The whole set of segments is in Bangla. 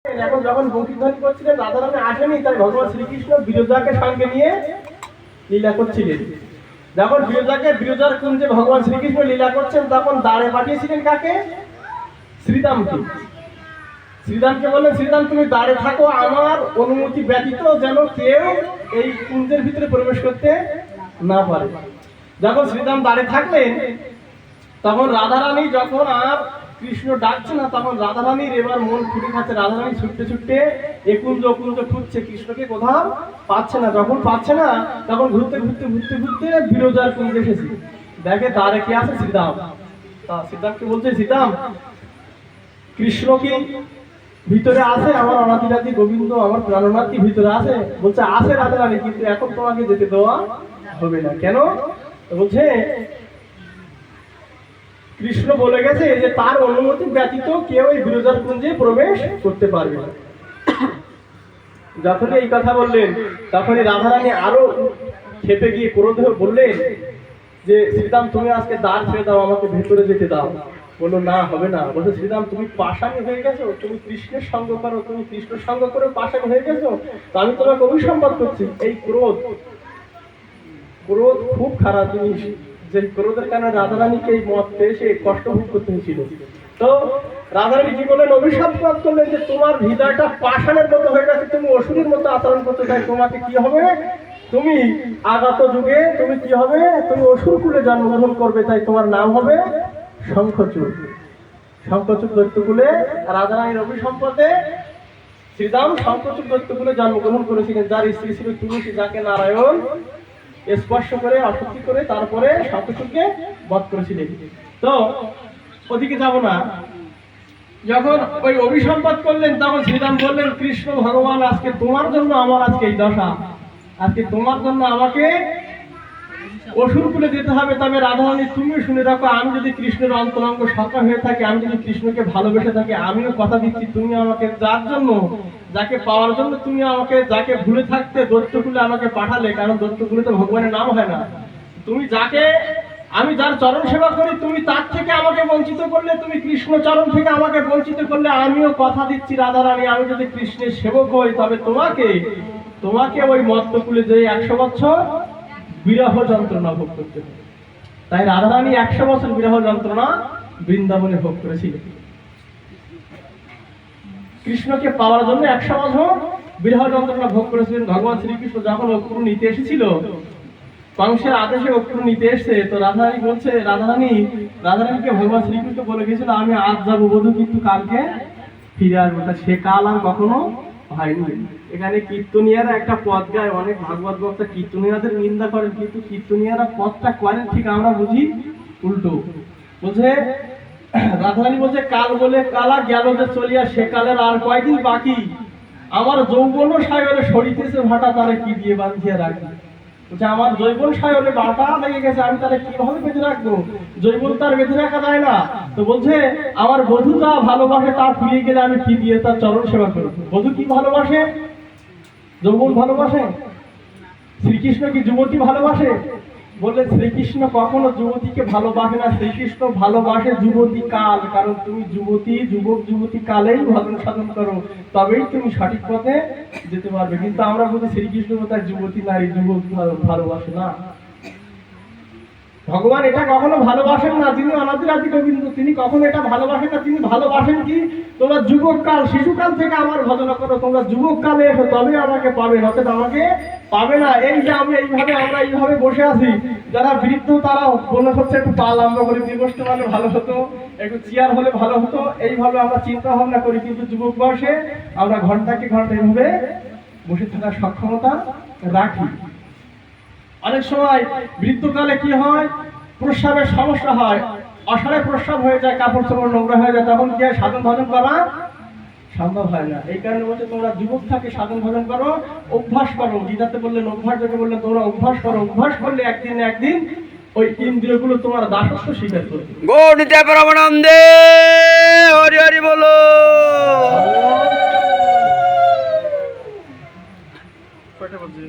এখন যখন বংশীধ্বনি করছিলেন রাধারানী আসেনি, তাই ভগবান শ্রীকৃষ্ণ বিরজাকে সঙ্গে নিয়ে লীলা করছিলেন। যখন বিরজার কুঞ্জে ভগবান শ্রীকৃষ্ণ লীলা করছেন, তখন দ্বারে পাঠিয়েছিলেন কাকে? শ্রীরামকে। শ্রীরামকে বললেন, শ্রীরাম তুমি দ্বারে থাকো, আমার অনুমতি ব্যতীত যেন কেউ এই কুঞ্জের ভিতরে প্রবেশ করতে না পারে। যখন শ্রীরাম দ্বারে থাকলেন, তখন রাধারানী যখন আর কৃষ্ণ ডাকছে না, তখন রাধারানীর এবার মন ফুটে খাচ্ছে। রাধারানী ছুটতে ছুটতে একুঞ্জ অকুঞ্জ খুঁজছে, কৃষ্ণকে কোথাও পাচ্ছে না। যখন পাচ্ছে না, তখন ঘুরতে বিরজার কুঞ্জে এসেছে। দেখে দ্বারে কে আছে? শ্রীরাম। শ্রীরামকে বলছে, শ্রীরাম কৃষ্ণ কি ভিতরে আছে? আমার অনাদিরাদি গোবিন্দ, আমার প্রাণনাথ কি ভিতরে আছে? বলছে আছে রাধারানী, কিন্তু এখন তোমাকে যেতে দেওয়া হবে না। কেন? বলছে কৃষ্ণ বলে গেছে যে তার অনুমতি ব্যতীত কেউ এই বিরজার কুঞ্জে প্রবেশ করতে পারবে না। যখনই এই কথা বললেন, তখনই রাধারানী আরো খেপে গিয়ে ক্রোধ হয়ে বললেন যে শ্রীরাম তুমি আজকে দ্বার ছেড়ে দাও, আমাকে ভেতরে যেতে দাও। বললো না, হবে না। বলছে শ্রীরাম তুমি পাষাণী হয়ে গেছো, তুমি কৃষ্ণের সঙ্গ করো, তুমি কৃষ্ণ সঙ্গ করে পাষাণী হয়ে গেছো, তো আমি তোমাকে অভিসম্পাদ করছি। এই ক্রোধ খুব খারাপ জিনিস, যে ক্রোধের কারণে রাধারানীকে এই মত পেয়ে সে কষ্ট ভোগ করতে হয়েছিল। তো রাধারানী কি বললেন? অভিশাপ করলেন যে তোমার হৃদয়টা পাষাণের মতো হয়ে গেছে, তুমি অসুরের মতো আচরণ করতে চাই, তোমাকে কি হবে? তুমি আগত যুগে তুমি কি হবে? তুমি অসুর কুলে জন্মগ্রহণ করবে, তাই তোমার নাম হবে শঙ্খচূড়। শঙ্খচূড় দৈত্যকুলে রাধারানীর অভিসম্পদে শ্রীরাম শঙ্খচূড় দৈত্যকুলে জন্মগ্রহণ করেছিলেন, যার স্ত্রী ছিল তুলসী, যাকে নারায়ণ স্পর্শ করে আসক্তি করে তারপরে শঙ্খচূড়কে বধ করেছিলেন। তো ওদিকে যাব না। যখন ওই অভিসম্পাদ করলেন, তখন শ্রীরাম বললেন, কৃষ্ণ ভগবান আজকে তোমার জন্য আমার আজকে এই দশা, আজকে তোমার জন্য আমাকে অসুরকুলে যেতে হবে। তবে রাধারানী তুমি শুনে রাখো, আমি যদি কৃষ্ণের অন্তরঙ্গ সখা হয়ে থাকি, আমি যদি কৃষ্ণকে ভালোবেসে থাকি, আমিও কথা দিচ্ছি তুমি আমাকে যার জন্য, যাকে পাওয়ার জন্য তুমি আমাকে, যাকে ভুলে থাকতে দৈত্যকুলে আমাকে পাঠালে, কারণ দৈত্যকুলে তো ভগবানের নাম হয় না, তুমি যাকে, আমি যার চরণ সেবা করি, তুমি তার থেকে আমাকে বঞ্চিত করলে, তুমি কৃষ্ণ চরণ থেকে আমাকে বঞ্চিত করলে, আমিও কথা দিচ্ছি রাধারানী, আমি যদি কৃষ্ণের সেবক হই, তবে তোমাকে ওই মত্তকুলে যে 100 বছর বিরহ যন্ত্রণা ভোগ করতে হবে। তাই রাধারানী 100 বছর বিরহ যন্ত্রণা বৃন্দাবনে ভোগ করেছিলেন। কৃষ্ণকে পাওয়ার জন্য 100 বছর বিরহ যন্ত্রণা ভোগ করেছিলেন। ভগবান শ্রীকৃষ্ণ যখন অক্ষুর নিতে এসেছিল, কংসের আদেশে অক্ষুর নিতে এসছে, তো রাধারানী বলছে, রাধারানীকে ভগবান শ্রীকৃষ্ণ বলে গেছিল, আমি আজ যাবো বধূ, কিন্তু কালকে ফিরে আসবো। সে কাল আর কখনো হয়নি। এখানে কীর্তনিয়ারা একটা পদ গায়, অনেক ভাগবত বক্তা কীর্তনিয়াদের নিন্দা করেন, কিন্তু কীর্তনিয়ারা পদটা করেন ঠিক, আমরা বুঝি উল্টো। বলছে রাধারানী বলছে, কাল বলে কালা গেল যে চলিয়া, সে কালের আর কয়দিন বাকি, আমার যৌবন সায়রে সরিতেছে ভাটা, তারে কি দিয়ে বাঁধিয়ে রাখি। বলছে আমার যৌবন সায়রে বাটা লেগে গেছে, আমি তারে কিভাবে বেঁধে রাখবো? যৌবন তার বেঁধে রাখা যায় না। তো বলছে আমার বধূ যা ভালোবাসে, তা ফিরিয়ে গেলে আমি কি দিয়ে তার চরণ সেবা করব? বধূ কি ভালোবাসে? যৌবন ভালোবাসে? শ্রীকৃষ্ণ কি যুবতী ভালোবাসে? বললে শ্রীকৃষ্ণ কখনো যুবতীকে ভালোবাসে না, শ্রীকৃষ্ণ ভালোবাসে যুবতী কাল। কারণ তুমি যুবতী কালেই ভজন সাধন করো, তবেই তুমি সঠিক পথে যেতে পারবে। কিন্তু আমরা বলি শ্রীকৃষ্ণ কোথায় যুবতী নারী, যুবক ভালোবাসে না। ভগবান এটা কখনো ভালোবাসেন না, তিনি অনাদিরাদি গোবিন্দ, তিনি কখনো এটা ভালোবাসেন না। তিনি ভালোবাসেন কি, তোমরা যুবককাল, শিশুকাল থেকে আমার ভজন করো, তোমরা যুবককালে এসো, তবে আমাকে পাবে, নচেত আমাকে পাবে না। এই যে আমরা এইভাবে বসে আছি, যারা বৃদ্ধ তারা মনে হচ্ছে একটু পা লম্বা করে দিয়ে বসতে পারলে ভালো হতো, একটু চেয়ার হলে ভালো হতো, এইভাবে আমরা চিন্তা ভাবনা করি। কিন্তু যুবক বয়সে আমরা ঘন্টাকে ঘন্টা এইভাবে বসে থাকার সক্ষমতা রাখি। অনেক সময় বৃদ্ধকালে কি হয়, প্রস্রাবের সমস্যা হয়, অসারে প্রস্রাব হয়ে যায়, কাপড় চোপড় নোংরা হয়ে যায়, তখন কি হয়, সাধন ভজন করা সম্ভব হয় না। এই কারণে বলছে তোমরা যুবক থাকে সাধন ভজন করো, অভ্যাস করো। গীতাতে বললেন অভ্যাস, যাকে বললেন তোমরা অভ্যাস করো, অভ্যাস করলে একদিন না একদিন ওই ইন্দ্রিয়গুলো তোমার দাসত্ব স্বীকার করবে। গৌড়িতে পরমানন্দে হরি হরি বলো।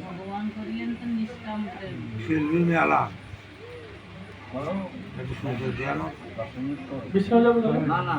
ভগবান করিলেন তো নিষ্কাম প্রেম। বিশ্রাম যাবে না